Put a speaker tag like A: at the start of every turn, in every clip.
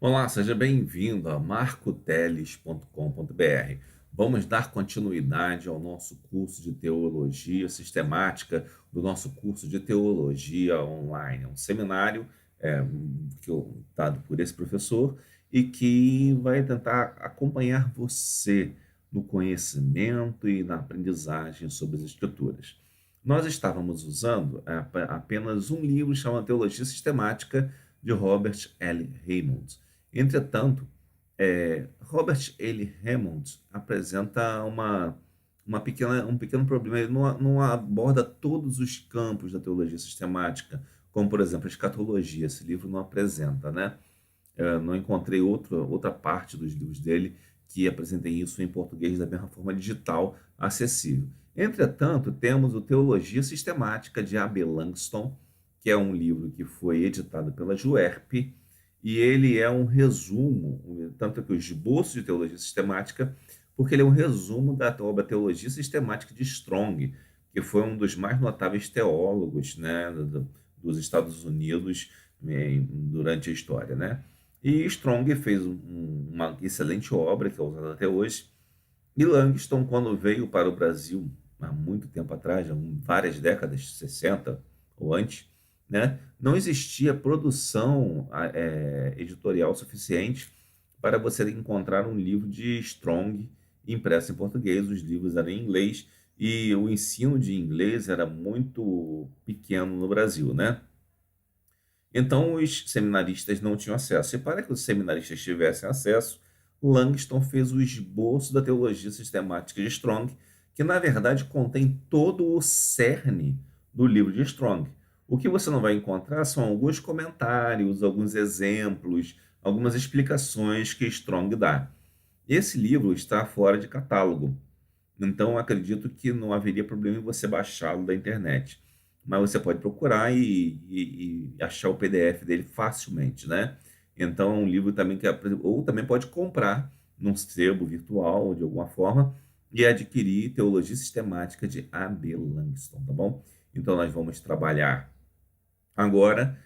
A: Olá, seja bem-vindo a marcoteles.com.br. Vamos dar continuidade ao nosso curso de teologia sistemática, do nosso curso de teologia online. É um seminário dado por esse professor e que vai tentar acompanhar você no conhecimento e na aprendizagem sobre as Escrituras. Nós estávamos usando apenas um livro chamado Teologia Sistemática, de Robert L. Raymond. Entretanto, Robert L. Hammond apresenta um pequeno problema. Ele não aborda todos os campos da teologia sistemática, como, por exemplo, a escatologia. Esse livro não apresenta, né? Não encontrei outra parte dos livros dele que apresentem isso em português da mesma forma digital, acessível. Entretanto, temos o Teologia Sistemática de A.B. Langston, que é um livro que foi editado pela Juerp, e ele é um resumo, tanto que o esboço de teologia sistemática, porque ele é um resumo da obra Teologia Sistemática de Strong, que foi um dos mais notáveis teólogos, né, dos Estados Unidos durante a história, né? E Strong fez uma excelente obra, que é usada até hoje, e Langston, quando veio para o Brasil, há muito tempo atrás, há várias décadas, 60 ou antes, né, não existia produção editorial suficiente para você encontrar um livro de Strong impresso em português. Os livros eram em inglês e o ensino de inglês era muito pequeno no Brasil, né? Então, os seminaristas não tinham acesso. E para que os seminaristas tivessem acesso, Langston fez o esboço da teologia sistemática de Strong, que na verdade contém todo o cerne do livro de Strong. O que você não vai encontrar são alguns comentários, alguns exemplos, algumas explicações que Strong dá. Esse livro está fora de catálogo, então acredito que não haveria problema em você baixá-lo da internet. Mas você pode procurar e achar o PDF dele facilmente, né? Então é um livro também ou também pode comprar num sebo virtual de alguma forma e adquirir Teologia Sistemática de A.B. Langston, tá bom? Então nós vamos trabalhar agora,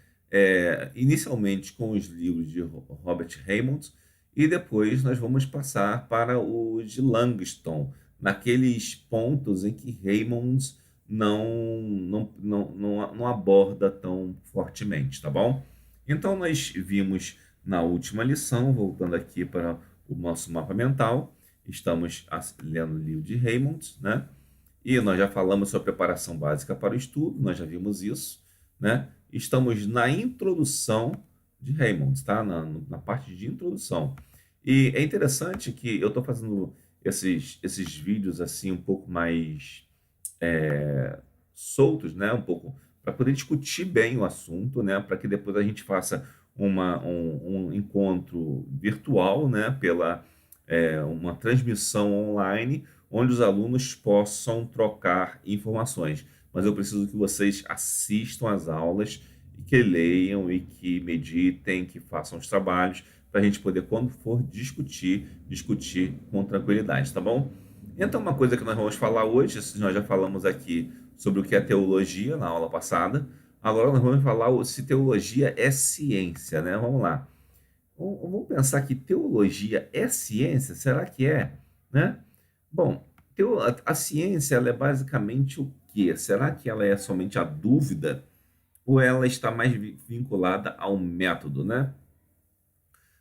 A: inicialmente com os livros de Robert Raymond, e depois nós vamos passar para os de Langston, naqueles pontos em que Raymond não aborda tão fortemente, tá bom? Então nós vimos na última lição, voltando aqui para o nosso mapa mental, estamos lendo o livro de Raymond, né? E nós já falamos sobre preparação básica para o estudo, nós já vimos isso, né? Estamos na introdução de Raymond, tá? Na parte de introdução. E é interessante que eu estou fazendo esses vídeos assim um pouco mais soltos, né? Um pouco para poder discutir bem o assunto, né? Para que depois a gente faça um encontro virtual, né? Pela uma transmissão online, onde os alunos possam trocar informações. Mas eu preciso que vocês assistam às aulas, e que leiam e que meditem, que façam os trabalhos, para a gente poder, quando for discutir com tranquilidade, tá bom? Então, uma coisa que nós vamos falar hoje, nós já falamos aqui sobre o que é teologia na aula passada, agora nós vamos falar se teologia é ciência, né? Vamos lá. Vamos pensar que teologia é ciência? Será que é? Né? Bom, a ciência ela é basicamente o quê? Será que ela é somente a dúvida ou ela está mais vinculada ao método, né?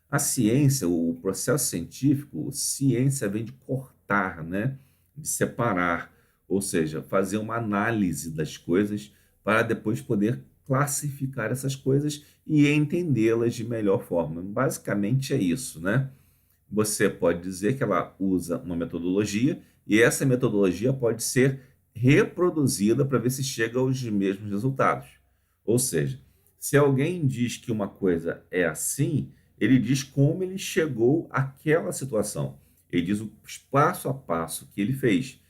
A: A ciência, o processo científico, ciência vem de cortar, né? De separar, ou seja, fazer uma análise das coisas para depois poder classificar essas coisas e entendê-las de melhor forma. Basicamente é isso, né? Você pode dizer que ela usa uma metodologia e essa metodologia pode ser reproduzida para ver se chega aos mesmos resultados. Ou seja, se alguém diz que uma coisa é assim, ele diz como ele chegou àquela situação. Ele diz o passo a passo que ele fez.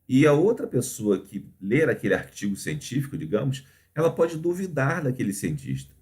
A: E a outra pessoa que ler aquele artigo científico, digamos, ela pode duvidar daquele cientista.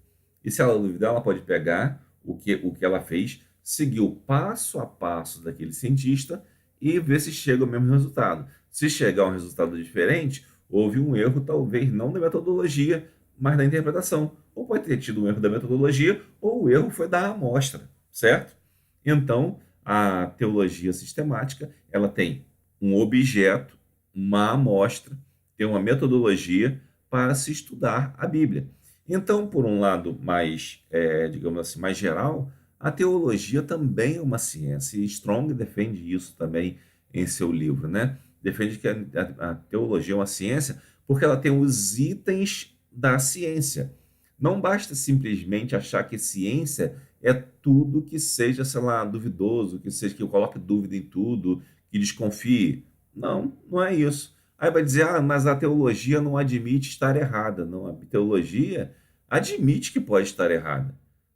A: E se ela duvidar, ela pode pegar o que ela fez, seguir o passo a passo daquele cientista e ver se chega ao mesmo resultado. Se chegar a um resultado diferente, houve um erro, talvez não da metodologia, mas da interpretação. Ou pode ter tido um erro da metodologia, ou o erro foi da amostra, certo? Então, a teologia sistemática, ela tem um objeto, uma amostra, tem uma metodologia para se estudar a Bíblia. Então, por um lado mais, digamos assim, mais geral, a teologia também é uma ciência, e Strong defende isso também em seu livro, né? Defende que a teologia é uma ciência porque ela tem os itens da ciência. Não basta simplesmente achar que ciência é tudo que seja, sei lá, duvidoso, que seja que eu coloque dúvida em tudo, que desconfie. Não, não é isso. Aí vai dizer, mas a teologia não admite estar errada. Não, a teologia admite que pode estar errada,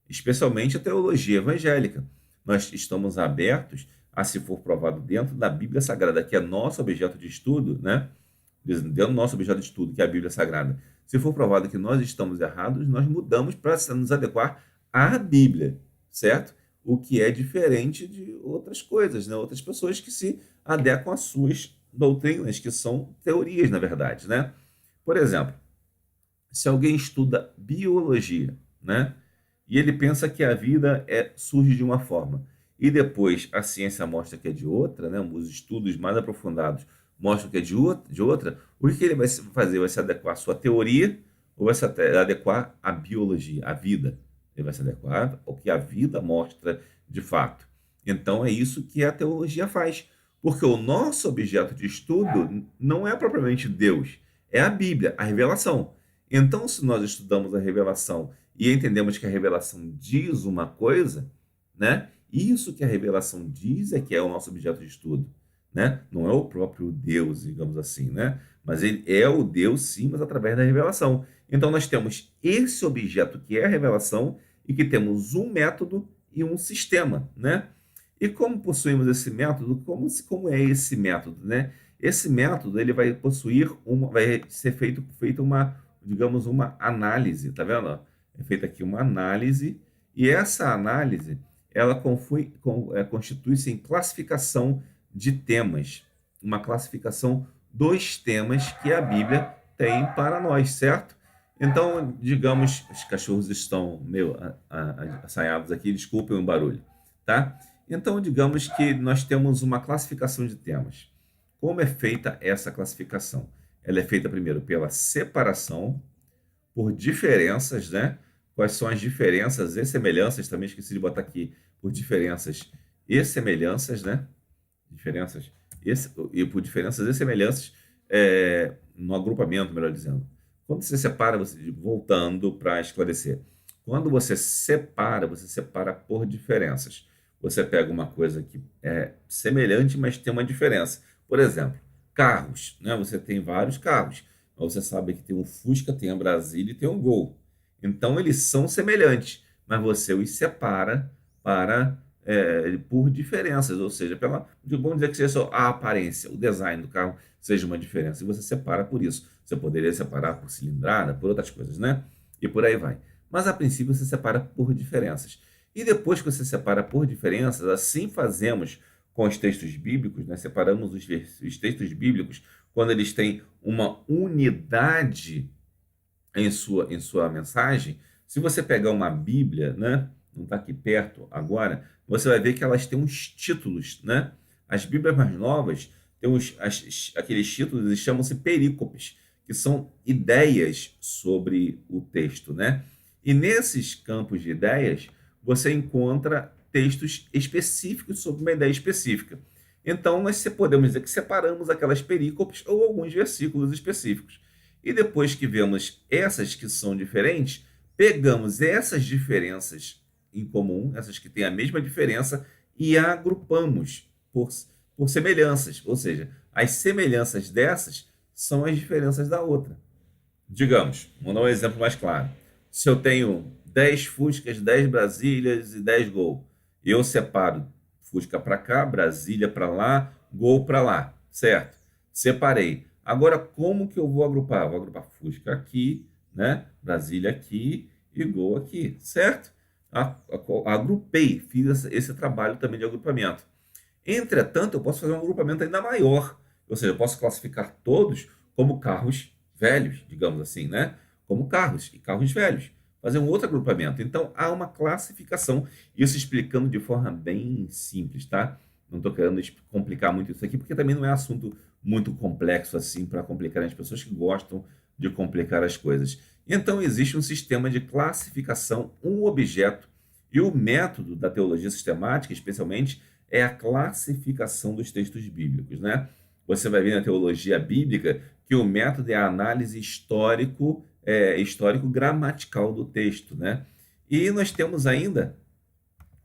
A: especialmente a teologia evangélica. Nós estamos abertos a, se for provado dentro da Bíblia Sagrada, que é nosso objeto de estudo, né? Dentro do nosso objeto de estudo, que é a Bíblia Sagrada, se for provado que nós estamos errados, nós mudamos para nos adequar à Bíblia, certo? O que é diferente de outras coisas, né? Outras pessoas que se adequam às suas doutrinas, que são teorias, na verdade, né? Por exemplo, se alguém estuda biologia, né? E ele pensa que a vida surge de uma forma, e depois a ciência mostra que é de outra, né? Os estudos mais aprofundados mostram que é de outra, o que ele vai fazer? Vai se adequar à sua teoria ou vai se adequar à biologia, à vida? Ele vai se adequar ao que a vida mostra de fato. Então é isso que a teologia faz, porque o nosso objeto de estudo não é propriamente Deus, é a Bíblia, a revelação. Então, se nós estudamos a revelação e entendemos que a revelação diz uma coisa, né? Isso que a revelação diz é que é o nosso objeto de estudo, né? Não é o próprio Deus, digamos assim, né? Mas ele é o Deus, sim, mas através da revelação. Então, nós temos esse objeto que é a revelação e que temos um método e um sistema, né? E como possuímos esse método, como é esse método, né? Esse método ele vai possuir vai ser feito uma, digamos, uma análise, tá vendo? É feita aqui uma análise e essa análise ela constitui-se em classificação de temas, uma classificação dos temas que a Bíblia tem para nós, certo? Então, digamos, os cachorros estão meio assanhados aqui, desculpem o barulho, tá? Então, digamos que nós temos uma classificação de temas. Como é feita essa classificação? Ela é feita primeiro pela separação, por diferenças, né? Quais são as diferenças e semelhanças? Também esqueci de botar aqui por diferenças e semelhanças, né? Diferenças e por diferenças e semelhanças no agrupamento, melhor dizendo. Quando você separa, voltando para esclarecer, quando você separa por diferenças. Você pega uma coisa que é semelhante, mas tem uma diferença. Por exemplo, carros, né? Você tem vários carros, mas você sabe que tem um Fusca, tem a Brasília e tem um Gol. Então eles são semelhantes, mas você os separa por diferenças, ou seja, vamos dizer que seja só a aparência, o design do carro seja uma diferença, e você separa por isso. Você poderia separar por cilindrada, por outras coisas, né? E por aí vai. Mas a princípio você separa por diferenças. E depois que você separa por diferenças, assim fazemos com os textos bíblicos, né? Separamos os textos bíblicos quando eles têm uma unidade em sua mensagem. Se você pegar uma Bíblia, né? Não está aqui perto agora, você vai ver que elas têm uns títulos, né? As Bíblias mais novas têm aqueles títulos, eles chamam-se perícopes, que são ideias sobre o texto, né? E nesses campos de ideias, você encontra textos específicos sobre uma ideia específica. Então, nós podemos dizer que separamos aquelas perícopes ou alguns versículos específicos. E depois que vemos essas que são diferentes, pegamos essas diferenças em comum, essas que têm a mesma diferença, e agrupamos por semelhanças. Ou seja, as semelhanças dessas são as diferenças da outra. Digamos, vou dar um exemplo mais claro. Se eu tenho 10 Fuscas, 10 Brasílias e 10 Gol, eu separo Fusca para cá, Brasília para lá, Gol para lá, certo? Separei. Agora, como que eu vou agrupar? Vou agrupar Fusca aqui, né? Brasília aqui e Gol aqui, certo? Agrupei, fiz esse trabalho também de agrupamento. Entretanto, eu posso fazer um agrupamento ainda maior, ou seja, eu posso classificar todos como carros velhos, digamos assim, né? Como carros e carros velhos. fazer um outro agrupamento. Então, há uma classificação, isso explicando de forma bem simples, tá? Não estou querendo complicar muito isso aqui, porque também não é assunto muito complexo assim para complicar as pessoas que gostam de complicar as coisas. Então, existe um sistema de classificação, um objeto, e o método da teologia sistemática, especialmente, é a classificação dos textos bíblicos, né? Você vai ver na teologia bíblica que o método é a análise histórico-gramatical do texto, né? E nós temos ainda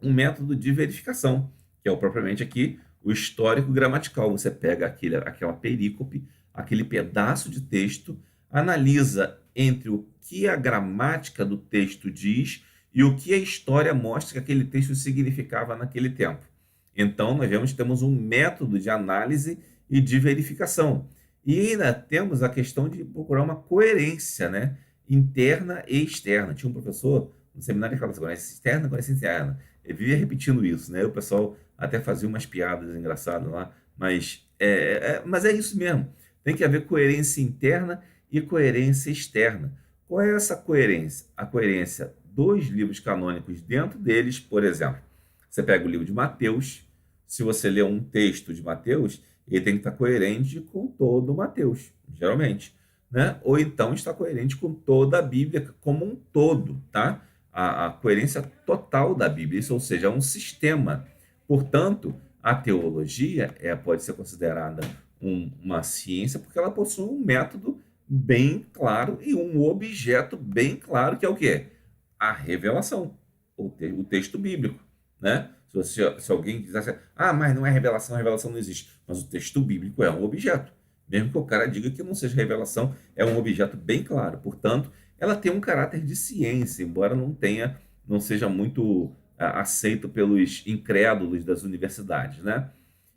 A: um método de verificação, que é o propriamente aqui o histórico gramatical. Você pega aquela perícope, aquele pedaço de texto, analisa entre o que a gramática do texto diz e o que a história mostra que aquele texto significava naquele tempo. Então, temos um método de análise e de verificação. E ainda temos a questão de procurar uma coerência, né, interna e externa. Tinha um professor no seminário que falava assim, coerência externa, coerência interna. Ele vivia repetindo isso, né? O pessoal até fazia umas piadas engraçadas lá, mas é isso mesmo. Tem que haver coerência interna e coerência externa. Qual é essa coerência? A coerência dos livros canônicos dentro deles, por exemplo. Você pega o livro de Mateus, se você lê um texto de Mateus, ele tem que estar coerente com todo Mateus, geralmente, né? Ou então está coerente com toda a Bíblia como um todo, tá? A coerência total da Bíblia, isso, ou seja, é um sistema. Portanto, a teologia pode ser considerada uma ciência porque ela possui um método bem claro e um objeto bem claro, que é o quê? A revelação, o texto bíblico, né? Se alguém quisesse, mas não é revelação, a revelação não existe. Mas o texto bíblico é um objeto. Mesmo que o cara diga que não seja revelação, é um objeto bem claro. Portanto, ela tem um caráter de ciência, embora não seja muito aceito pelos incrédulos das universidades, né?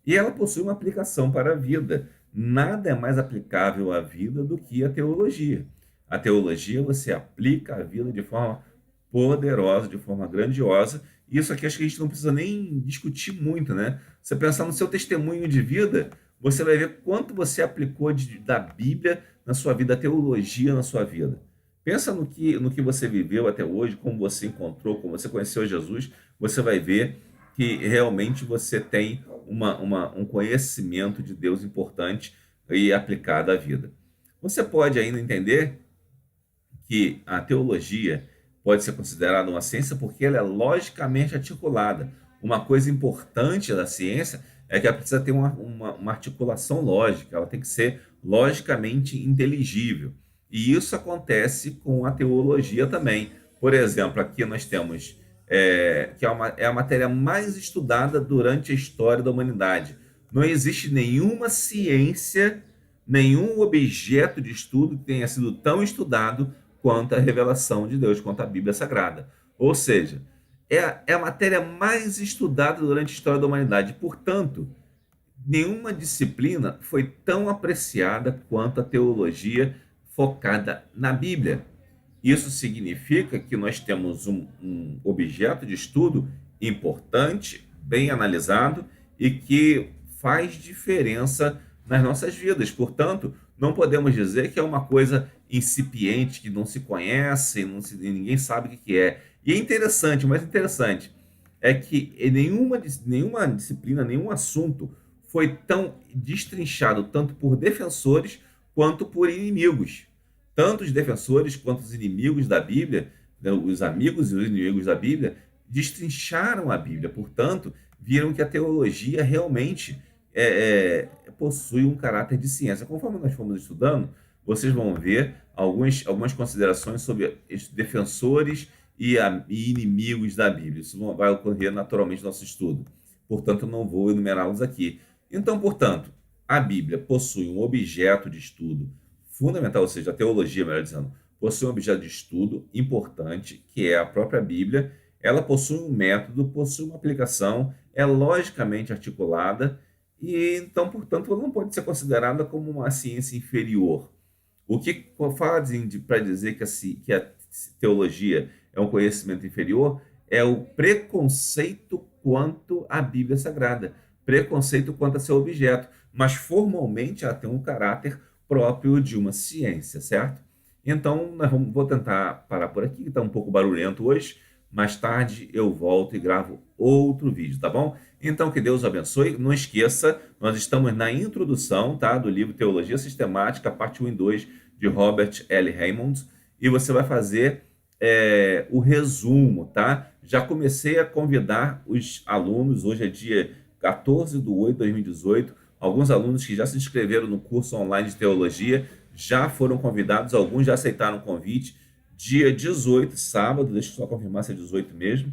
A: E ela possui uma aplicação para a vida. Nada é mais aplicável à vida do que a teologia. A teologia você aplica à vida de forma poderosa, de forma grandiosa. E isso aqui acho que a gente não precisa nem discutir muito, né? Você pensar no seu testemunho de vida, você vai ver quanto você aplicou da Bíblia na sua vida, a teologia na sua vida. Pensa no que você viveu até hoje, como você encontrou, como você conheceu Jesus, você vai ver que realmente você tem um conhecimento de Deus importante e aplicado à vida. Você pode ainda entender que a teologia pode ser considerada uma ciência porque ela é logicamente articulada. Uma coisa importante da ciência é que ela precisa ter uma articulação lógica, ela tem que ser logicamente inteligível. E isso acontece com a teologia também. Por exemplo, aqui nós temos que é a matéria mais estudada durante a história da humanidade. Não existe nenhuma ciência, nenhum objeto de estudo que tenha sido tão estudado quanto a revelação de Deus, quanto a Bíblia Sagrada. Ou seja, é a matéria mais estudada durante a história da humanidade. Portanto, nenhuma disciplina foi tão apreciada quanto a teologia focada na Bíblia. Isso significa que nós temos um objeto de estudo importante, bem analisado e que faz diferença nas nossas vidas. Portanto, não podemos dizer que é uma coisa incipiente, que não se conhece, ninguém sabe o que é. E é interessante, o mais interessante é que nenhuma disciplina, nenhum assunto foi tão destrinchado tanto por defensores quanto por inimigos. Tanto os defensores quanto os inimigos da Bíblia, né, os amigos e os inimigos da Bíblia, destrincharam a Bíblia. Portanto, viram que a teologia realmente possui um caráter de ciência. Conforme nós fomos estudando, vocês vão ver algumas considerações sobre os defensores e inimigos da Bíblia. Isso vai ocorrer naturalmente no nosso estudo. Portanto, eu não vou enumerá-los aqui. Então, portanto, a Bíblia possui um objeto de estudo fundamental, ou seja, a teologia, melhor dizendo, possui um objeto de estudo importante, que é a própria Bíblia. Ela possui um método, possui uma aplicação, é logicamente articulada e, então, portanto, ela não pode ser considerada como uma ciência inferior. O que fazem para dizer que a teologia é um conhecimento inferior é o preconceito quanto à Bíblia Sagrada, preconceito quanto a seu objeto, mas formalmente ela tem um caráter próprio de uma ciência, certo? Então, vou tentar parar por aqui, que está um pouco barulhento hoje. Mais tarde eu volto e gravo outro vídeo, tá bom? Então, que Deus o abençoe. Não esqueça, nós estamos na introdução, tá, do livro Teologia Sistemática, parte 1 e 2, de Robert L. Raymond, e você vai fazer o resumo, tá? Já comecei a convidar os alunos, hoje é dia 14/8/2018, alguns alunos que já se inscreveram no curso online de teologia já foram convidados, alguns já aceitaram o convite. Dia 18, sábado, deixa eu só confirmar se é 18 mesmo.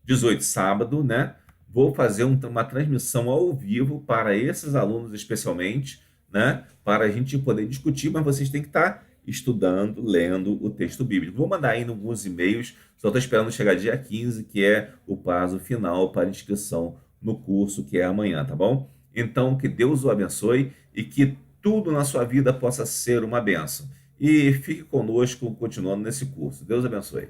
A: 18, sábado, né? Vou fazer uma transmissão ao vivo para esses alunos especialmente, né? Para a gente poder discutir, mas vocês têm que estar estudando, lendo o texto bíblico. Vou mandar aí alguns e-mails, só estou esperando chegar dia 15, que é o prazo final para inscrição no curso, que é amanhã, tá bom? Então, que Deus o abençoe e que tudo na sua vida possa ser uma bênção. E fique conosco continuando nesse curso. Deus abençoe.